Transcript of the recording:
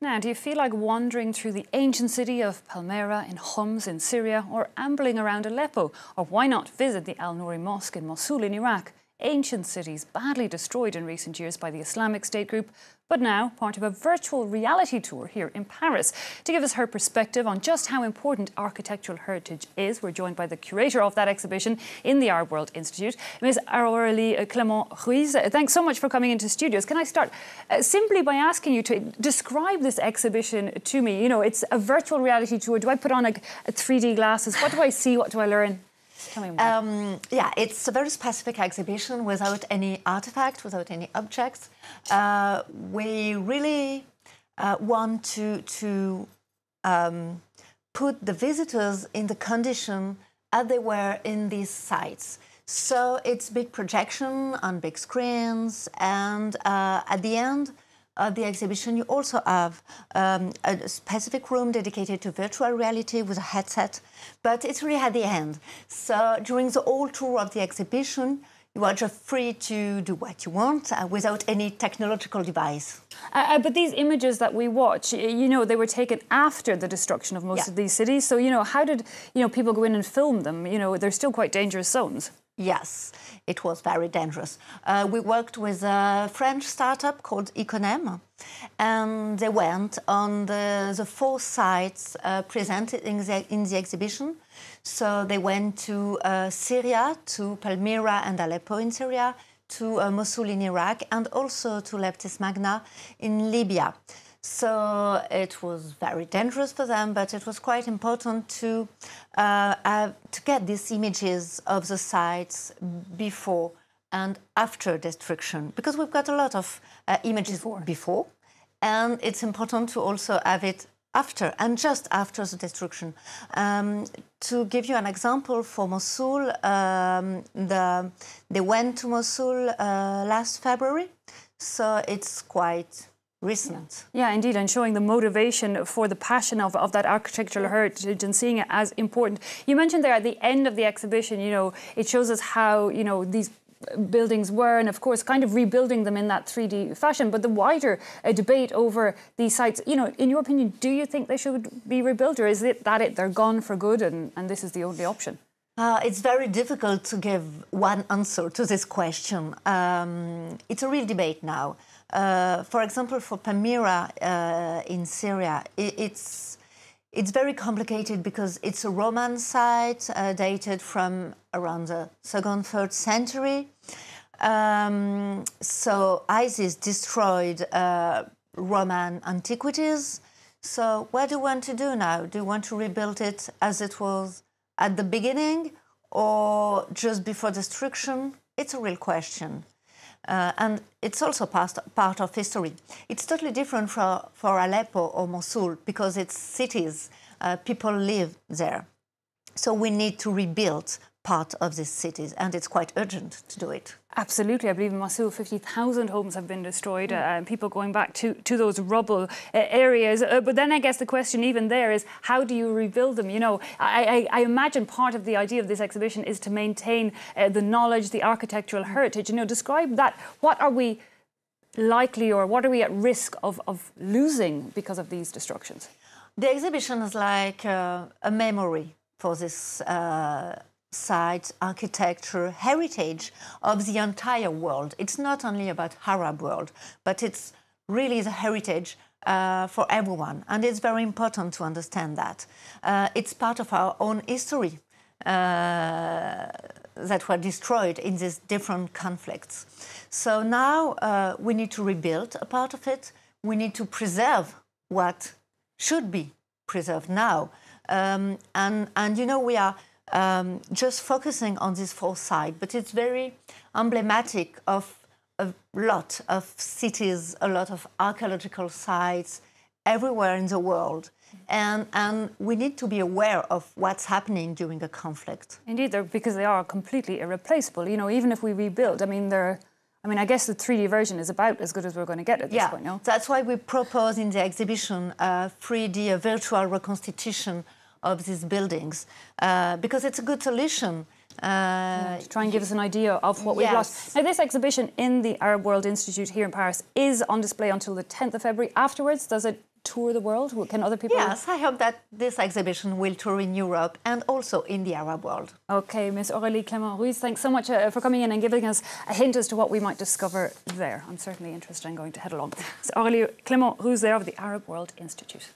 Now, do you feel like wandering through the ancient city of Palmyra in Homs in Syria, or ambling around Aleppo? Or why not visit the Nouri Mosque in Mosul in Iraq? Ancient cities badly destroyed in recent years by the Islamic State group, but now part of a virtual reality tour here in Paris. To give us her perspective on just how important architectural heritage is, we're joined by the curator of that exhibition in the Arab World Institute, Ms. Aurélie Clemente-Ruiz. Thanks so much for coming into studios. Can I start simply by asking you to describe this exhibition to me? You know, it's a virtual reality tour. Do I put on a 3D glasses? What do I see? What do I learn? Yeah, it's a very specific exhibition without any artifact, without any objects. We really want to put the visitors in the condition as they were in these sites. So it's big projection on big screens, and at the end of the exhibition, you also have a specific room dedicated to virtual reality with a headset, but it's really at the end. So during the whole tour of the exhibition, you are just free to do what you want without any technological device. But these images that we watch, you know, they were taken after the destruction of most of these cities. So, you know, how did, people go in and film them? You know, they're still quite dangerous zones. Yes, it was very dangerous. We worked with a French startup called Econem, and they went on the 4 sites presented in the exhibition. So they went to Syria, to Palmyra and Aleppo in Syria, to Mosul in Iraq, and also to Leptis Magna in Libya. So it was very dangerous for them, but it was quite important to get these images of the sites before and after destruction, because we've got a lot of images before, and it's important to also have it after and just after the destruction. To give you an example, for Mosul, they went to Mosul last February, so it's quite recent. Yeah, indeed, and showing the motivation for the passion of that architectural heritage and seeing it as important. You mentioned there at the end of the exhibition, it shows us how, these buildings were, and of course kind of rebuilding them in that 3D fashion, but the wider debate over these sites, in your opinion, do you think they should be rebuilt, or is it that they're gone for good and this is the only option? It's very difficult to give one answer to this question. It's a real debate now. For example, for Palmyra in Syria, it's very complicated because it's a Roman site dated from around the 2nd, 3rd century. So ISIS destroyed Roman antiquities. So what do you want to do now? Do you want to rebuild it as it was at the beginning or just before destruction? It's a real question. And it's also part of history. It's totally different for Aleppo or Mosul because it's cities, people live there. So we need to rebuild part of these cities, and it's quite urgent to do it. Absolutely. I believe in Mosul 50,000 homes have been destroyed, and people going back to those rubble areas. But then I guess the question even there is, how do you rebuild them? I imagine part of the idea of this exhibition is to maintain the knowledge, the architectural heritage. Describe that. What are we likely, or what are we at risk of losing because of these destructions? The exhibition is like a memory for this site, architecture, heritage of the entire world. It's not only about Arab world, but it's really the heritage for everyone. And it's very important to understand that. It's part of our own history that were destroyed in these different conflicts. So now we need to rebuild a part of it. We need to preserve what should be preserved now. And we are just focusing on this 4th site, but it's very emblematic of a lot of cities, a lot of archaeological sites everywhere in the world. And we need to be aware of what's happening during a conflict. Indeed, because they are completely irreplaceable. Even if we rebuild, I guess the 3D version is about as good as we're going to get at this point, no? That's why we propose in the exhibition a 3D, a virtual reconstitution of these buildings, because it's a good solution. To try and give us an idea of what we've lost. Now, this exhibition in the Arab World Institute here in Paris is on display until the 10th of February. Afterwards, does it tour the world? Can other people? Yes, I hope that this exhibition will tour in Europe and also in the Arab world. Okay, Miss Aurélie Clemente-Ruiz, thanks so much for coming in and giving us a hint as to what we might discover there. I'm certainly interested in going to head along. So Aurélie Clemente-Ruiz there of the Arab World Institute.